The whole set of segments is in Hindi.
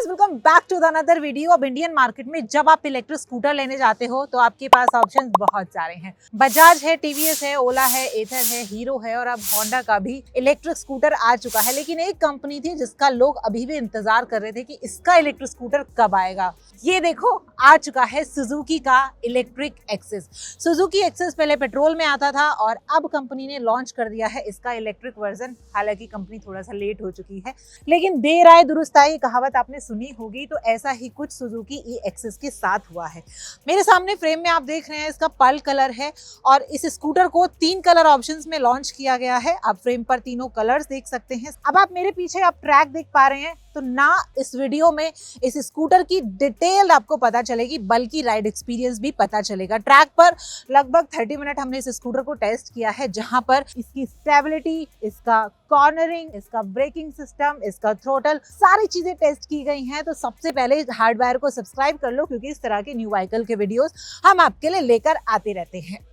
Guys, welcome back to the another video. अब इंडियन मार्केट में जब आप इलेक्ट्रिक स्कूटर लेने जाते हो तो आपके पास ऑप्शंस बहुत सारे हैं। बजाज है, टीवीएस है, ओला है, एथर है, हीरो है और अब होंडा का भी इलेक्ट्रिक स्कूटर आ चुका है। लेकिन एक कंपनी थी जिसका लोग अभी भी इंतजार कर रहे थे कि इसका इलेक्ट्रिक स्कूटर कब आएगा। ये देखो, आ चुका है सुजुकी का इलेक्ट्रिक एक्सेस। सुजुकी एक्सेस पहले पेट्रोल में आता था और अब कंपनी ने लॉन्च कर दिया है इसका इलेक्ट्रिक वर्जन। हालांकि कंपनी थोड़ा सा लेट हो चुकी है, लेकिन देर आए दुरुस्त आए कहावत आपने सुनी होगी, तो ऐसा ही कुछ सुजुकी ई एक्सेस के साथ हुआ है। मेरे सामने फ्रेम में आप देख रहे हैं, इसका पर्ल कलर है और इस स्कूटर को 3 कलर ऑप्शंस में लॉन्च किया गया है। आप फ्रेम पर तीनों कलर्स देख सकते हैं। अब आप मेरे पीछे आप ट्रैक देख पा रहे हैं, तो ना इस वीडियो में इस स्कूटर की डिटेल आपको पता चलेगी बल्कि राइड एक्सपीरियंस भी पता चलेगा। ट्रैक पर लगभग 30 मिनट हमने इस स्कूटर को टेस्ट किया है, जहां पर इसकी स्टेबिलिटी, इसका कॉर्नरिंग, इसका ब्रेकिंग सिस्टम, इसका थ्रोटल, सारी चीजें टेस्ट की गई हैं। तो सबसे पहले हार्डवायर को सब्सक्राइब कर लो, क्योंकि इस तरह के न्यू व्हीकल के वीडियोस हम आपके लिए लेकर आते रहते हैं।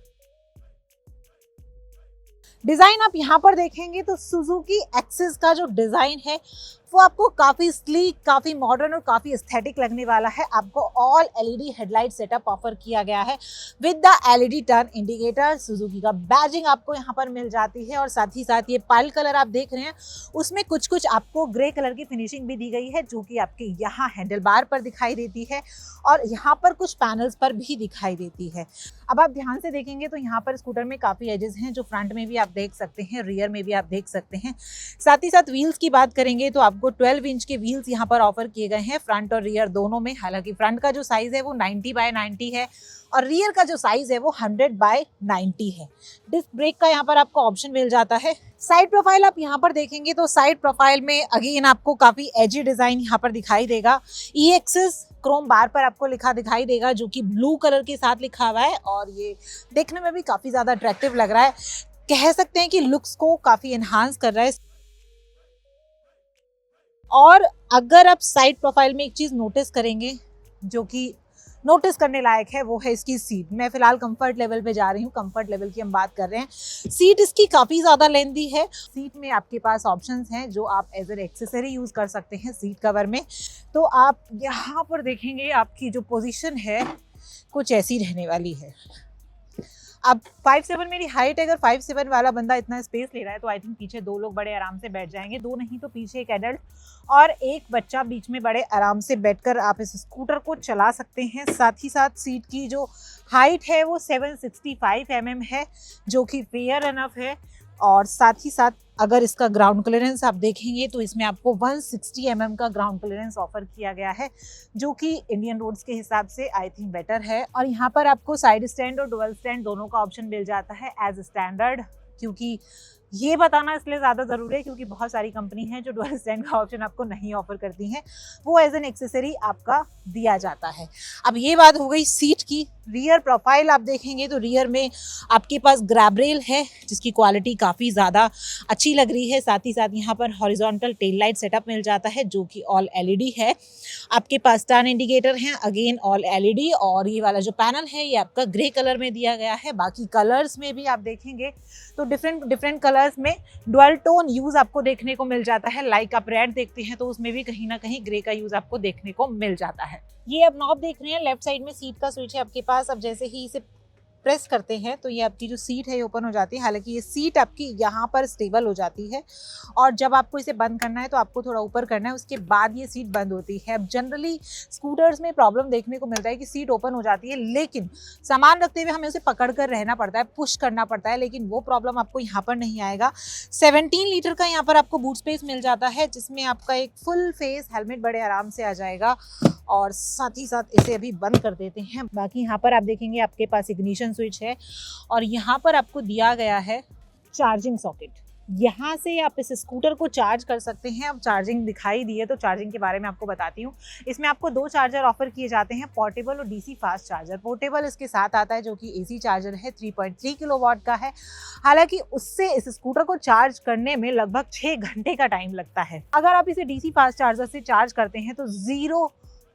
डिजाइन आप यहाँ पर देखेंगे तो सुजुकी एक्सेस का जो डिजाइन है वो आपको काफी स्लीक, काफी मॉडर्न और काफी एस्थेटिक लगने वाला है। आपको all LED headlight setup offer किया गया है with the LED turn indicator. Suzuki का बैजिंग आपको यहाँ पर मिल जाती है और साथ ही साथ ये पाइल कलर आप देख रहे हैं, उसमें कुछ कुछ आपको ग्रे कलर की फिनिशिंग भी दी गई है, जो कि आपके यहाँ हैंडल बार पर दिखाई देती है और यहाँ पर कुछ पैनल्स पर भी दिखाई देती है। अब आप ध्यान से देखेंगे तो यहाँ पर स्कूटर में काफी एजेस हैं, जो फ्रंट में भी आप देख सकते हैं, रियर में भी आप देख सकते हैं। साथ ही साथ व्हील्स की बात करेंगे तो आपको 12 इंच के व्हील्स यहाँ पर ऑफर किए गए हैं, फ्रंट और रियर दोनों में। हालांकि फ्रंट का जो साइज है वो 90x90 है और रियर का जो साइज है वो 100x90 है। डिस्क ब्रेक का यहाँ पर आपको ऑप्शन मिल जाता है। साइड प्रोफाइल आप यहाँ पर देखेंगे तो साइड प्रोफाइल में अगेन आपको काफी एजी डिजाइन यहाँ पर दिखाई देगा। ई एक्सेस क्रोम बार पर आपको लिखा दिखाई देगा, जो कि ब्लू कलर के साथ लिखा हुआ है और ये देखने में भी काफी ज्यादा अट्रैक्टिव लग रहा है। कह सकते हैं कि लुक्स को काफी एनहांस कर रहा है। और अगर आप साइड प्रोफाइल में एक चीज नोटिस करेंगे जो कि नोटिस करने लायक है, वो है इसकी सीट। मैं फिलहाल कंफर्ट लेवल पे जा रही हूँ, कंफर्ट लेवल की हम बात कर रहे हैं। सीट इसकी काफ़ी ज़्यादा लेंथी है। सीट में आपके पास ऑप्शंस हैं जो आप एज एन एक्सेसरी यूज़ कर सकते हैं सीट कवर में। तो आप यहाँ पर देखेंगे आपकी जो पोजीशन है कुछ ऐसी रहने वाली है। अब 5'7" मेरी हाइट है, अगर 5'7" वाला बंदा इतना स्पेस ले रहा है तो आई थिंक पीछे 2 लोग बड़े आराम से बैठ जाएंगे। 2 नहीं तो पीछे एक एडल्ट और एक बच्चा बीच में बड़े आराम से बैठकर आप इस स्कूटर को चला सकते हैं। साथ ही साथ सीट की जो हाइट है वो 765 mm है, जो कि फेयर इनफ है। और साथ ही साथ अगर इसका ग्राउंड क्लियरेंस आप देखेंगे तो इसमें आपको 160 mm का ग्राउंड क्लियरेंस ऑफर किया गया है, जो कि इंडियन रोड्स के हिसाब से आई थिंक बेटर है। और यहाँ पर आपको साइड स्टैंड और डुअल स्टैंड दोनों का ऑप्शन मिल जाता है एज स्टैंडर्ड। क्योंकि ये बताना इसलिए ज़्यादा ज़रूरी है क्योंकि बहुत सारी कंपनी हैं जो डुअल स्टैंड का ऑप्शन आपको नहीं ऑफर करती हैं, वो एज एन एक्सेसरी आपका दिया जाता है। अब ये बात हो गई सीट की। रियर प्रोफाइल आप देखेंगे तो रियर में आपके पास ग्रैब रेल है, जिसकी क्वालिटी काफ़ी ज़्यादा अच्छी लग रही है। साथ ही साथ यहाँ पर हॉरिजॉन्टल टेल लाइट सेटअप मिल जाता है, जो कि ऑल एलईडी है। आपके पास टर्न इंडिकेटर हैं, अगेन ऑल एलईडी। और ये वाला जो पैनल है ये आपका ग्रे कलर में दिया गया है। बाकी कलर्स में भी आप देखेंगे तो डिफरेंट कलर्स में डुअल टोन यूज आपको देखने को मिल जाता है। लाइक आप रेड देखते हैं तो उसमें भी कहीं ना कहीं ग्रे का यूज आपको देखने को मिल जाता है। ये अब नॉब देख रहे हैं, लेफ्ट साइड में सीट का स्विच है आपके पास। अब जैसे ही इसे प्रेस करते हैं तो ये आपकी जो सीट है ये ओपन हो जाती है। हालांकि ये सीट आपकी यहाँ पर स्टेबल हो जाती है और जब आपको इसे बंद करना है तो आपको थोड़ा ऊपर करना है, उसके बाद ये सीट बंद होती है। अब जनरली स्कूटर्स में प्रॉब्लम देखने को मिलता है कि सीट ओपन हो जाती है, लेकिन सामान रखते हुए हमें उसे पकड़ कर रहना पड़ता है, पुश करना पड़ता है, लेकिन वो प्रॉब्लम आपको यहाँ पर नहीं आएगा। 17 लीटर का यहाँ पर आपको बूट स्पेस मिल जाता है, जिसमें आपका एक फुल फेस हेलमेट बड़े आराम से आ जाएगा। और साथ ही साथ इसे अभी बंद कर देते हैं। बाकी यहाँ पर आप देखेंगे आपके पास इग्निशन स्विच है और यहाँ पर आपको दिया गया है चार्जिंग सॉकेट। यहाँ से आप इस स्कूटर को चार्ज कर सकते हैं। अब चार्जिंग दिखाई दी है तो चार्जिंग के बारे में आपको बताती हूँ। इसमें आपको 2 चार्जर ऑफर किए जाते हैं, पोर्टेबल और डीसी फास्ट चार्जर। पोर्टेबल इसके साथ आता है, जो कि एसी चार्जर है, 3.3 किलोवाट का है। हालांकि उससे इस स्कूटर को चार्ज करने में लगभग 6 घंटे का टाइम लगता है। अगर आप इसे डीसी फास्ट चार्जर से चार्ज करते हैं तो 0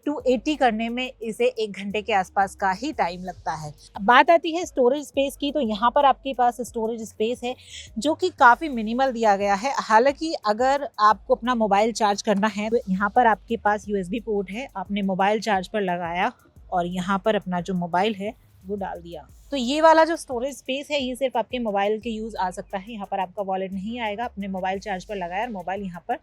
टू 80 करने में इसे 1 घंटे के आसपास का ही टाइम लगता है। अब बात आती है स्टोरेज स्पेस की, तो यहाँ पर आपके पास स्टोरेज स्पेस है जो कि काफ़ी मिनिमल दिया गया है। हालांकि अगर आपको अपना मोबाइल चार्ज करना है तो यहाँ पर आपके पास USB पोर्ट है, आपने मोबाइल चार्ज पर लगाया और यहाँ पर अपना जो मोबाइल है वो डाल दिया। तो ये वाला जो स्टोरेज स्पेस है ये सिर्फ आपके मोबाइल के यूज़ आ सकता है। यहाँ पर आपका वॉलेट नहीं आएगा। अपने मोबाइल चार्ज पर लगाया और मोबाइल यहाँ पर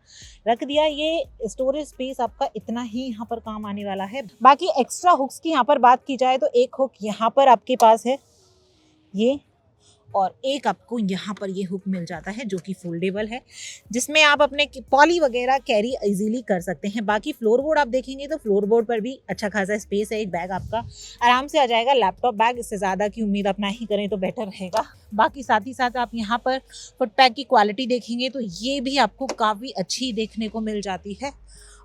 रख दिया, ये स्टोरेज स्पेस आपका इतना ही यहाँ पर काम आने वाला है। बाकी एक्स्ट्रा हुक्स की यहाँ पर बात की जाए तो एक हुक यहाँ पर आपके पास है ये, और एक आपको यहाँ पर ये हुक मिल जाता है जो कि फोल्डेबल है, जिसमें आप अपने पॉली वगैरह कैरी इजीली कर सकते हैं। बाकी फ्लोर बोर्ड आप देखेंगे तो फ्लोर बोर्ड पर भी अच्छा खासा स्पेस है, एक बैग आपका आराम से आ जाएगा। लैपटॉप बैग, इससे ज़्यादा की उम्मीद आप नहीं करें तो बेटर रहेगा। बाकी साथ ही साथ आप यहाँ पर फुट पैक की क्वालिटी देखेंगे तो ये भी आपको काफ़ी अच्छी देखने को मिल जाती है।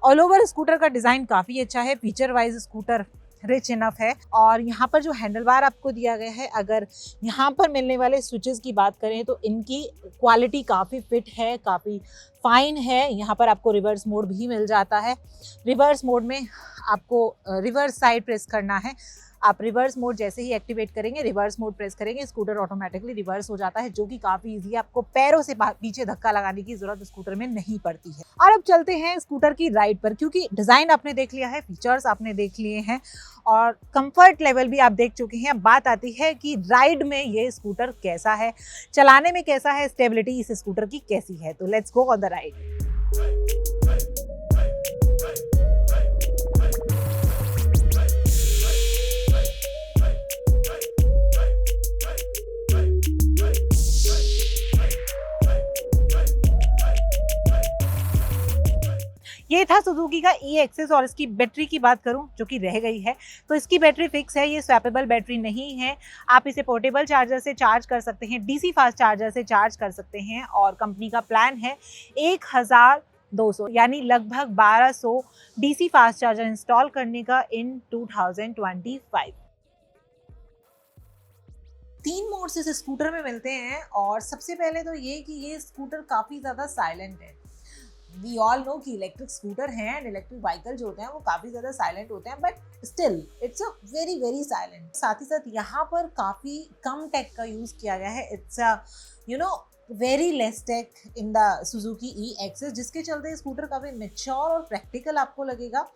ऑल ओवर स्कूटर का डिज़ाइन काफ़ी अच्छा है, feature wise scooter rich enough है। और यहाँ पर जो हैंडल बार आपको दिया गया है, अगर यहाँ पर मिलने वाले स्विचेस की बात करें तो इनकी क्वालिटी काफ़ी फिट है, काफ़ी फाइन है। यहाँ पर आपको रिवर्स मोड भी मिल जाता है। रिवर्स मोड में आपको रिवर्स साइड प्रेस करना है। आप रिवर्स मोड जैसे ही एक्टिवेट करेंगे, रिवर्स मोड प्रेस करेंगे, स्कूटर ऑटोमेटिकली रिवर्स हो जाता है, जो कि काफ़ी ईजी है। आपको पैरों से पीछे धक्का लगाने की ज़रूरत स्कूटर में नहीं पड़ती है। और अब चलते हैं स्कूटर की राइड पर, क्योंकि डिज़ाइन आपने देख लिया है, फीचर्स आपने देख लिए हैं और कंफर्ट लेवल भी आप देख चुके हैं। अब बात आती है कि राइड में ये स्कूटर कैसा है, चलाने में कैसा है, स्टेबिलिटी इस स्कूटर की कैसी है। तो let's go on the ride. ये था सुजुकी का E-एक्सेस। और इसकी बैटरी की बात करूं जो कि रह गई है, तो इसकी बैटरी फिक्स है, ये स्वैपेबल बैटरी नहीं है। आप इसे पोर्टेबल चार्जर से चार्ज कर सकते हैं, DC फास्ट चार्जर से चार्ज कर सकते हैं। और कंपनी का प्लान है 1200 यानी लगभग 1200 DC फास्ट चार्जर इंस्टॉल करने का इन 2025। 3 मोड्स इस स्कूटर में मिलते हैं। और सबसे पहले तो ये कि ये स्कूटर काफ़ी ज़्यादा साइलेंट है। वी ऑल नो कि इलेक्ट्रिक स्कूटर हैं एंड इलेक्ट्रिक व्हीकल जो होते हैं वो काफ़ी ज़्यादा साइलेंट होते हैं, but still it's a very very silent. साथ ही साथ यहाँ पर काफ़ी कम टेक का यूज़ किया गया है। It's a very less tech in the Suzuki E Access, जिसके चलते स्कूटर काफ़ी मैच्योर और प्रैक्टिकल आपको लगेगा।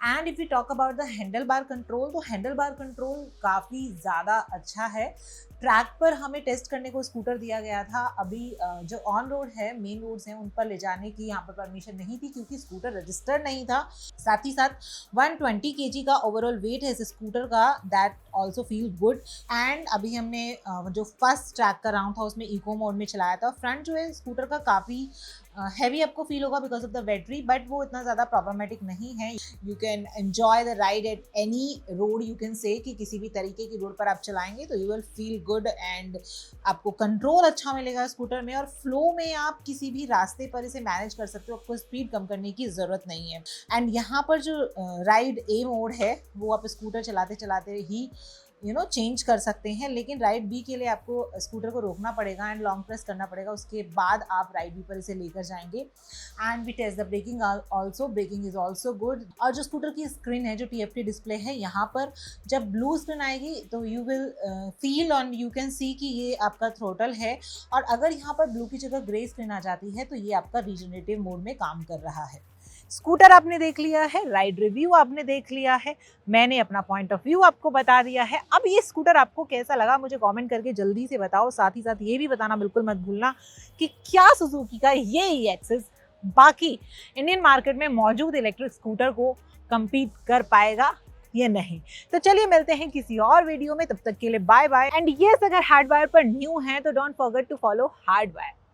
And if you talk about the handle bar control, तो हैंडल बार कंट्रोल काफ़ी ज़्यादा अच्छा है। ट्रैक पर हमें टेस्ट करने को स्कूटर दिया गया था। अभी जो ऑन रोड है, मेन रोड्स हैं, उन पर ले जाने की यहाँ पर परमिशन नहीं थी क्योंकि स्कूटर रजिस्टर्ड नहीं था। साथ ही साथ 120 kg का ओवरऑल वेट है इस स्कूटर का, that also feel good. And अभी हमने जो फर्स्ट ट्रैक का राउंड था उसमें इको मोड में चलाया था। फ्रंट जो है स्कूटर का काफ़ी हैवी आपको फील होगा because of the battery, but वो इतना ज़्यादा प्रॉब्लमेटिक नहीं है। You can enjoy the ride at any road. You can say कि किसी भी तरीके की रोड पर आप चलाएंगे तो you will feel good and आपको कंट्रोल अच्छा मिलेगा स्कूटर में। और फ्लो में आप किसी भी रास्ते पर इसे मैनेज कर सकते हो, आपको स्पीड कम करने की ज़रूरत नहीं है। एंड यहाँ पर जो राइड ए मोड है वो आप स्कूटर चलाते चलाते ही चेंज कर सकते हैं, लेकिन राइड बी के लिए आपको स्कूटर को रोकना पड़ेगा एंड लॉन्ग प्रेस करना पड़ेगा, उसके बाद आप राइड बी पर इसे लेकर जाएंगे। And we test the breaking also, breaking is also good. और जो स्कूटर की स्क्रीन है, जो TFT डिस्प्ले है, यहाँ पर जब ब्लू स्क्रीन आएगी तो you will feel on, you can see कि ये आपका थ्रोटल है। और अगर यहाँ पर ब्लू की जगह ग्रे स्क्रीन आ जाती है तो ये आपका रीजनरेटिव मोड में काम कर रहा है। स्कूटर आपने देख लिया है, राइड रिव्यू आपने देख लिया है, मैंने अपना पॉइंट ऑफ व्यू आपको बता दिया है। अब ये स्कूटर आपको कैसा लगा मुझे कमेंट करके जल्दी से बताओ। साथ ही साथ ये भी बताना बिल्कुल मत भूलना कि क्या सुजुकी का ये E-एक्सेस बाकी इंडियन मार्केट में मौजूद इलेक्ट्रिक स्कूटर को compete कर पाएगा या नहीं। तो चलिए मिलते हैं किसी और वीडियो में, तब तक के लिए बाय बाय। एंड यस, अगर हार्डवायर पर न्यू हैं तो don't forget to follow hardwire.